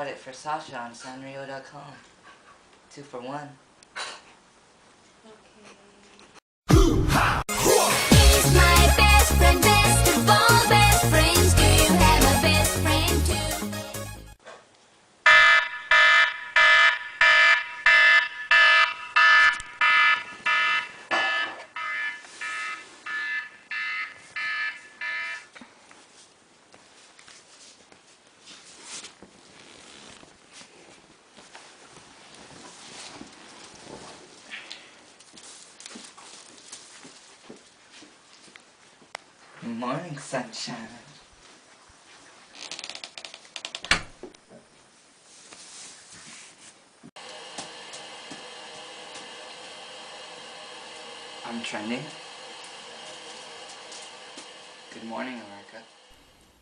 bought it for Sasha on Sanrio.com. 2 for 1. He's my best friend, best of all best friends. Do you have a best friend too? Good morning, sunshine. I'm trending. Good morning, America.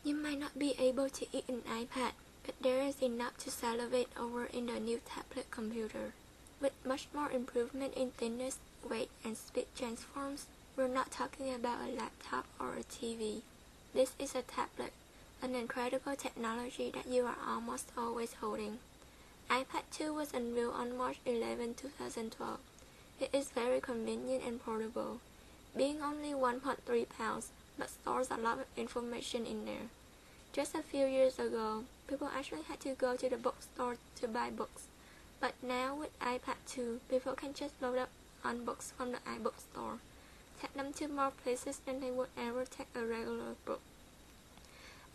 You might not be able to eat an iPad, but there is enough to salivate over in the new tablet computer. With much more improvement in thickness, weight, and speed transforms, we're not talking about a laptop or a TV. This is a tablet, an incredible technology that you are almost always holding. iPad 2 was unveiled on March 11, 2012. It is very convenient and portable, being only 1.3 pounds, but stores a lot of information in there. Just a few years ago, people actually had to go to the bookstore to buy books. But now with iPad 2, people can just load up on books from the iBook store, take them to more places than they would ever take a regular book.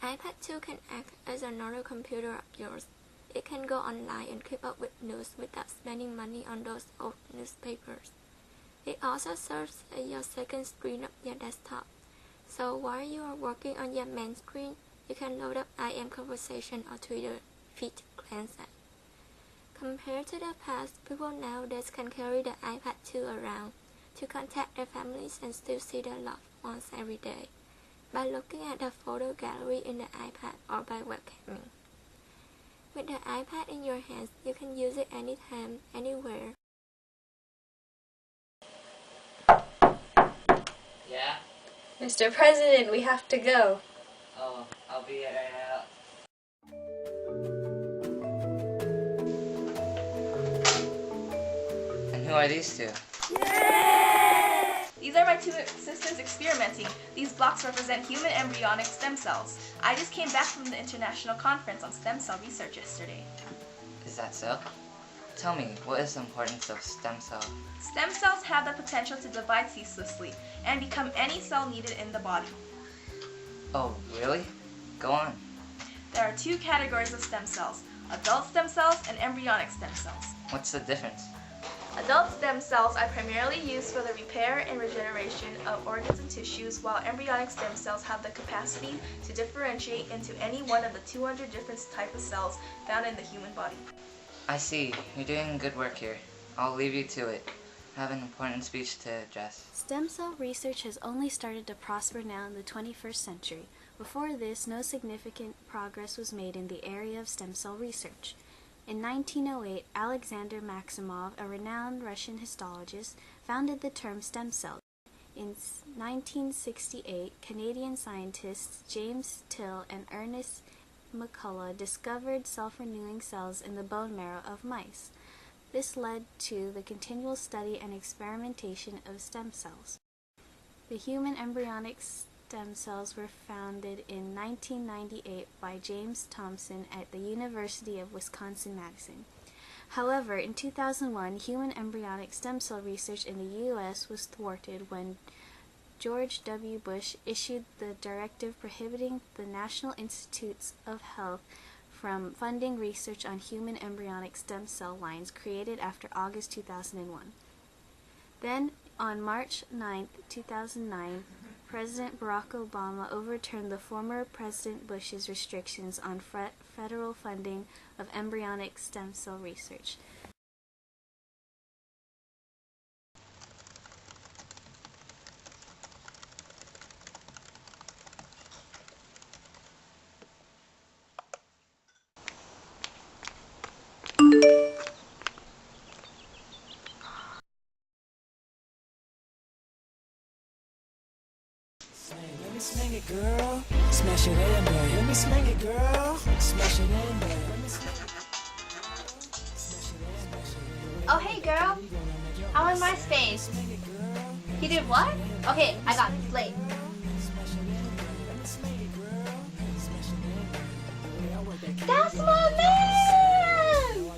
iPad 2 can act as another computer of yours. It can go online and keep up with news without spending money on those old newspapers. It also serves as your second screen of your desktop. So while you are working on your main screen, you can load up IM Conversation or Twitter feed to glance at. Compared to the past, people nowadays can carry the iPad 2 around to contact their families and still see their loved ones every day by looking at the photo gallery in the iPad or by webcamming. With the iPad in your hands, you can use it anytime, anywhere. Yeah? Mr. President, we have to go. Oh, I'll be right out. And who are these two? These are my two sisters experimenting. These blocks represent human embryonic stem cells. I just came back from the International Conference on Stem Cell Research yesterday. Is that so? Tell me, what is the importance of stem cells? Stem cells have the potential to divide ceaselessly and become any cell needed in the body. Oh, really? Go on. There are two categories of stem cells, adult stem cells and embryonic stem cells. What's the difference? Adult stem cells are primarily used for the repair and regeneration of organs and tissues, while embryonic stem cells have the capacity to differentiate into any one of the 200 different types of cells found in the human body. I see. You're doing good work here. I'll leave you to it. I have an important speech to address. Stem cell research has only started to prosper now in the 21st century. Before this, no significant progress was made in the area of stem cell research. In 1908, Alexander Maximov, a renowned Russian histologist, founded the term stem cell. In 1968, Canadian scientists James Till and Ernest McCullough discovered self-renewing cells in the bone marrow of mice. This led to the continual study and experimentation of stem cells. The human embryonic stem cells were founded in 1998 by James Thompson at the University of Wisconsin-Madison. However, in 2001, human embryonic stem cell research in the U.S. was thwarted when George W. Bush issued the directive prohibiting the National Institutes of Health from funding research on human embryonic stem cell lines created after August 2001. Then, on March 9, 2009, President Barack Obama overturned the former President Bush's restrictions on federal funding of embryonic stem cell research. Let me sling it, girl. Smash it in there. Let me sling it, girl. Smash it in there. Let me sling it. girl. I'm in my space. He did what? Okay, I got this. Late. That's my man!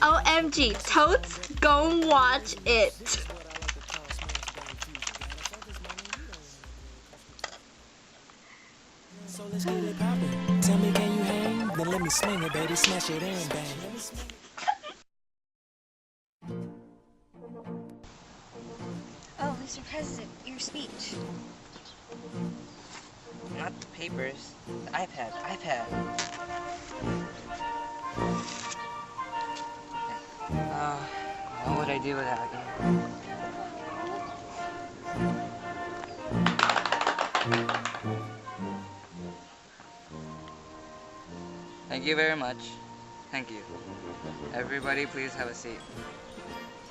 OMG, totes, go watch it. So let's get it poppin'. Tell me, can you hang? Then let me swing it, baby. Smash it and bang. Oh, Mr. President, your speech. Not the papers. The iPad. What would I do without you? Thank you very much. Thank you. Everybody please have a seat.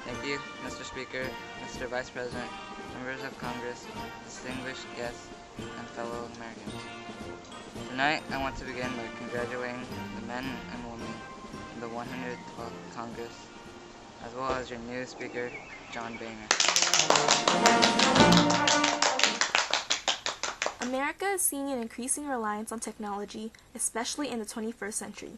Thank you, Mr. Speaker, Mr. Vice President, members of Congress, distinguished guests, and fellow Americans. Tonight, I want to begin by congratulating the men and women of the 112th Congress, as well as your new Speaker, John Boehner. America is seeing an increasing reliance on technology, especially in the 21st century.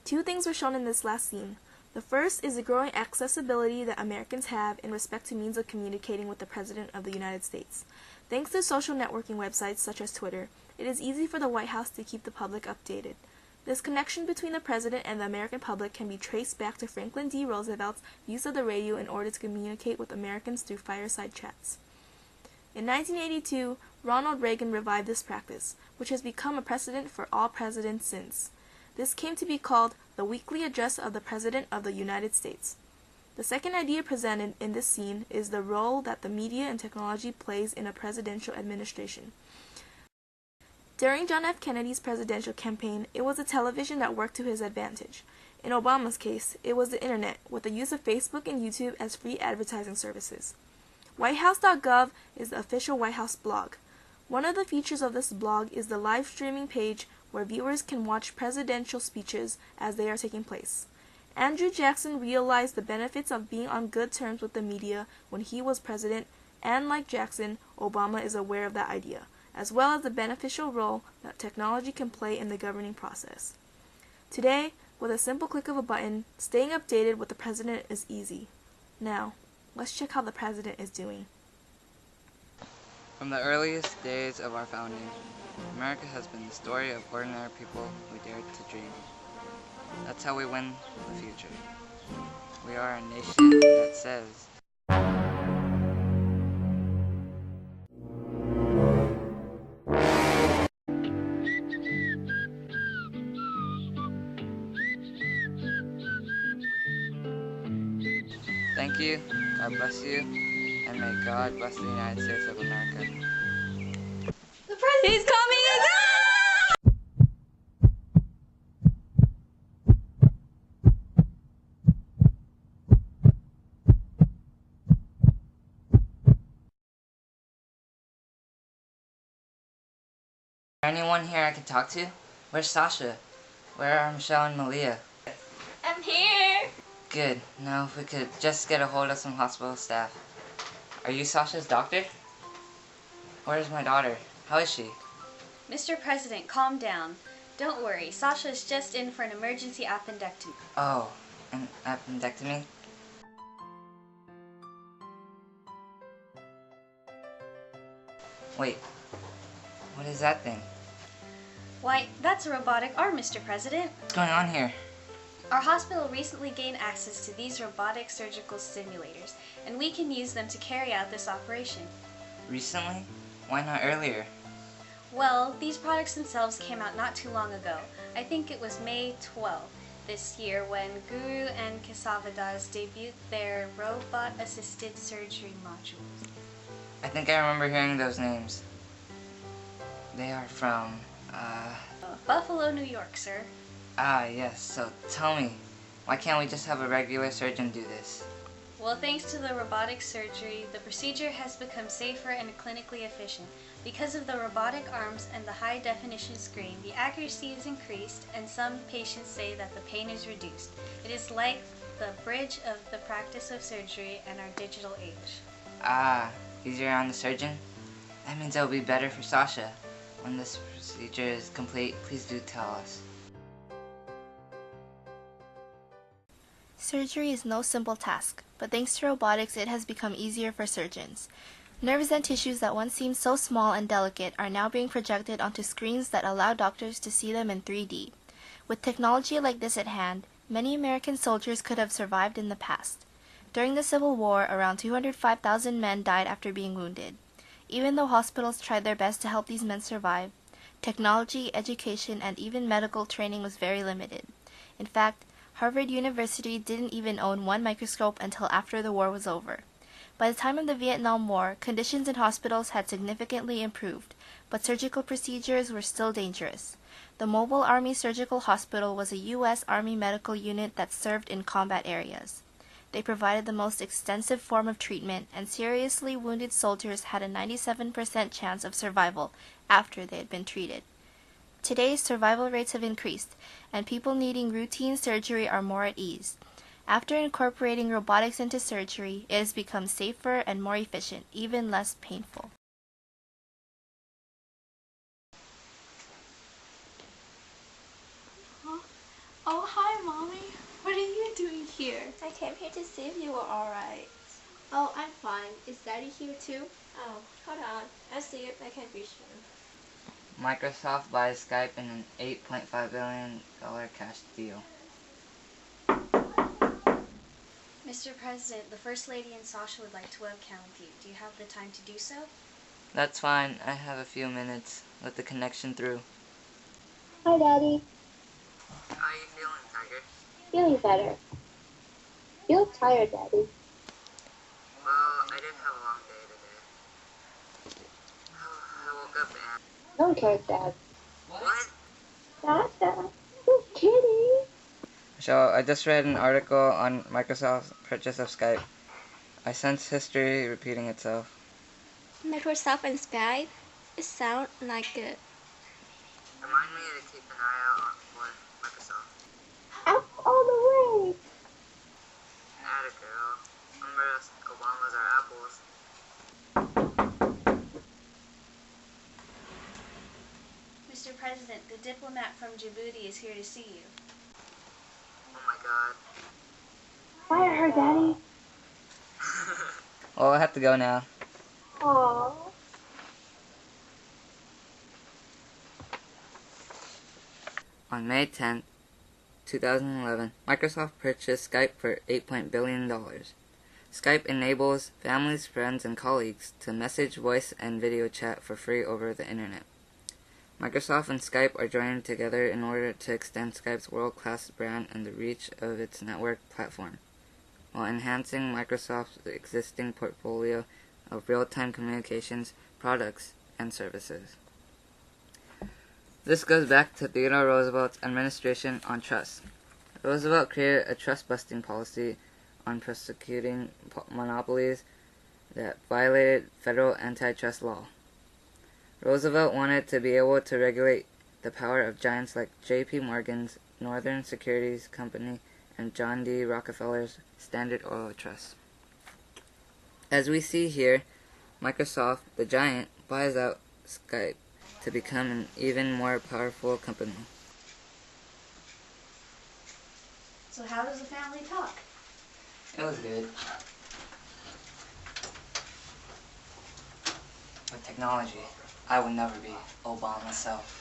Two things were shown in this last scene. The first is the growing accessibility that Americans have in respect to means of communicating with the President of the United States. Thanks to social networking websites such as Twitter, it is easy for the White House to keep the public updated. This connection between the President and the American public can be traced back to Franklin D. Roosevelt's use of the radio in order to communicate with Americans through fireside chats. In 1982, Ronald Reagan revived this practice, which has become a precedent for all presidents since. This came to be called the Weekly Address of the President of the United States. The second idea presented in this scene is the role that the media and technology plays in a presidential administration. During John F. Kennedy's presidential campaign, it was the television that worked to his advantage. In Obama's case, it was the internet, with the use of Facebook and YouTube as free advertising services. WhiteHouse.gov is the official White House blog. One of the features of this blog is the live streaming page where viewers can watch presidential speeches as they are taking place. Andrew Jackson realized the benefits of being on good terms with the media when he was president, and like Jackson, Obama is aware of that idea, as well as the beneficial role that technology can play in the governing process. Today, with a simple click of a button, staying updated with the president is easy. Now, let's check how the president is doing. From the earliest days of our founding, America has been the story of ordinary people who dared to dream. That's how we win the future. We are a nation that says, thank you, God bless you, and may God bless the United States of America. The president's coming! Is there anyone here I can talk to? Where's Sasha? Where are Michelle and Malia? I'm here! Good. Now if we could just get a hold of some hospital staff. Are you Sasha's doctor? Where's my daughter? How is she? Mr. President, calm down. Don't worry, Sasha is just in for an emergency appendectomy. Oh, an appendectomy? Wait, what is that thing? Why, that's a robotic arm, Mr. President. What's going on here? Our hospital recently gained access to these robotic surgical simulators, and we can use them to carry out this operation. Recently? Why not earlier? Well, these products themselves came out not too long ago. I think it was May 12th this year when Guru and Kesavadas debuted their robot-assisted surgery modules. I think I remember hearing those names. They are from, Buffalo, New York, sir. Ah, yes. So tell me, why can't we just have a regular surgeon do this? Well, thanks to the robotic surgery, the procedure has become safer and clinically efficient. Because of the robotic arms and the high-definition screen, the accuracy is increased, and some patients say that the pain is reduced. It is like the bridge of the practice of surgery and our digital age. Ah, easier on the surgeon? That means it'll be better for Sasha. When this procedure is complete, please do tell us. Surgery is no simple task, but thanks to robotics it has become easier for surgeons. Nerves and tissues that once seemed so small and delicate are now being projected onto screens that allow doctors to see them in 3D. With technology like this at hand, many American soldiers could have survived in the past. During the Civil War, around 205,000 men died after being wounded. Even though hospitals tried their best to help these men survive, technology, education, and even medical training was very limited. In fact, Harvard University didn't even own one microscope until after the war was over. By the time of the Vietnam War, conditions in hospitals had significantly improved, but surgical procedures were still dangerous. The Mobile Army Surgical Hospital was a U.S. Army medical unit that served in combat areas. They provided the most extensive form of treatment, and seriously wounded soldiers had a 97% chance of survival after they had been treated. Today, survival rates have increased, and people needing routine surgery are more at ease. After incorporating robotics into surgery, it has become safer and more efficient, even less painful. Oh, hi, Mommy. What are you doing here? I came here to see if you were alright. Oh, I'm fine. Is Daddy here too? Oh, hold on. I'll see if I can reach him. Microsoft buys Skype in an $8.5 billion cash deal. Mr. President, the First Lady and Sasha would like to webcam with you. Do you have the time to do so? That's fine. I have a few minutes. Let the connection through. Hi, Daddy. How are you feeling, Tiger? Feeling better. You look tired, Daddy. Well, I did have a long day today. I woke up and... No one cares, Dad. What? Dada. Just kidding. So, I just read an article on Microsoft's purchase of Skype. I sense history repeating itself. Microsoft and Skype? It sounds like it. Remind me to keep an eye out for Microsoft. Up all the way. Atta girl. Remember Obama's our apples. Mr. President, the diplomat from Djibouti is here to see you. Oh my god. Fire her, Daddy. Well, I have to go now. Aww. On May 10th, 2011, Microsoft purchased Skype for $8 billion. Skype enables families, friends, and colleagues to message, voice, and video chat for free over the internet. Microsoft and Skype are joining together in order to extend Skype's world-class brand and the reach of its network platform, while enhancing Microsoft's existing portfolio of real-time communications products and services. This goes back to Theodore Roosevelt's administration on trust. Roosevelt created a trust-busting policy on prosecuting monopolies that violated federal antitrust law. Roosevelt wanted to be able to regulate the power of giants like J.P. Morgan's Northern Securities Company and John D. Rockefeller's Standard Oil Trust. As we see here, Microsoft, the giant, buys out Skype to become an even more powerful company. So how does the family talk? It was good. With technology, I would never be Obama myself.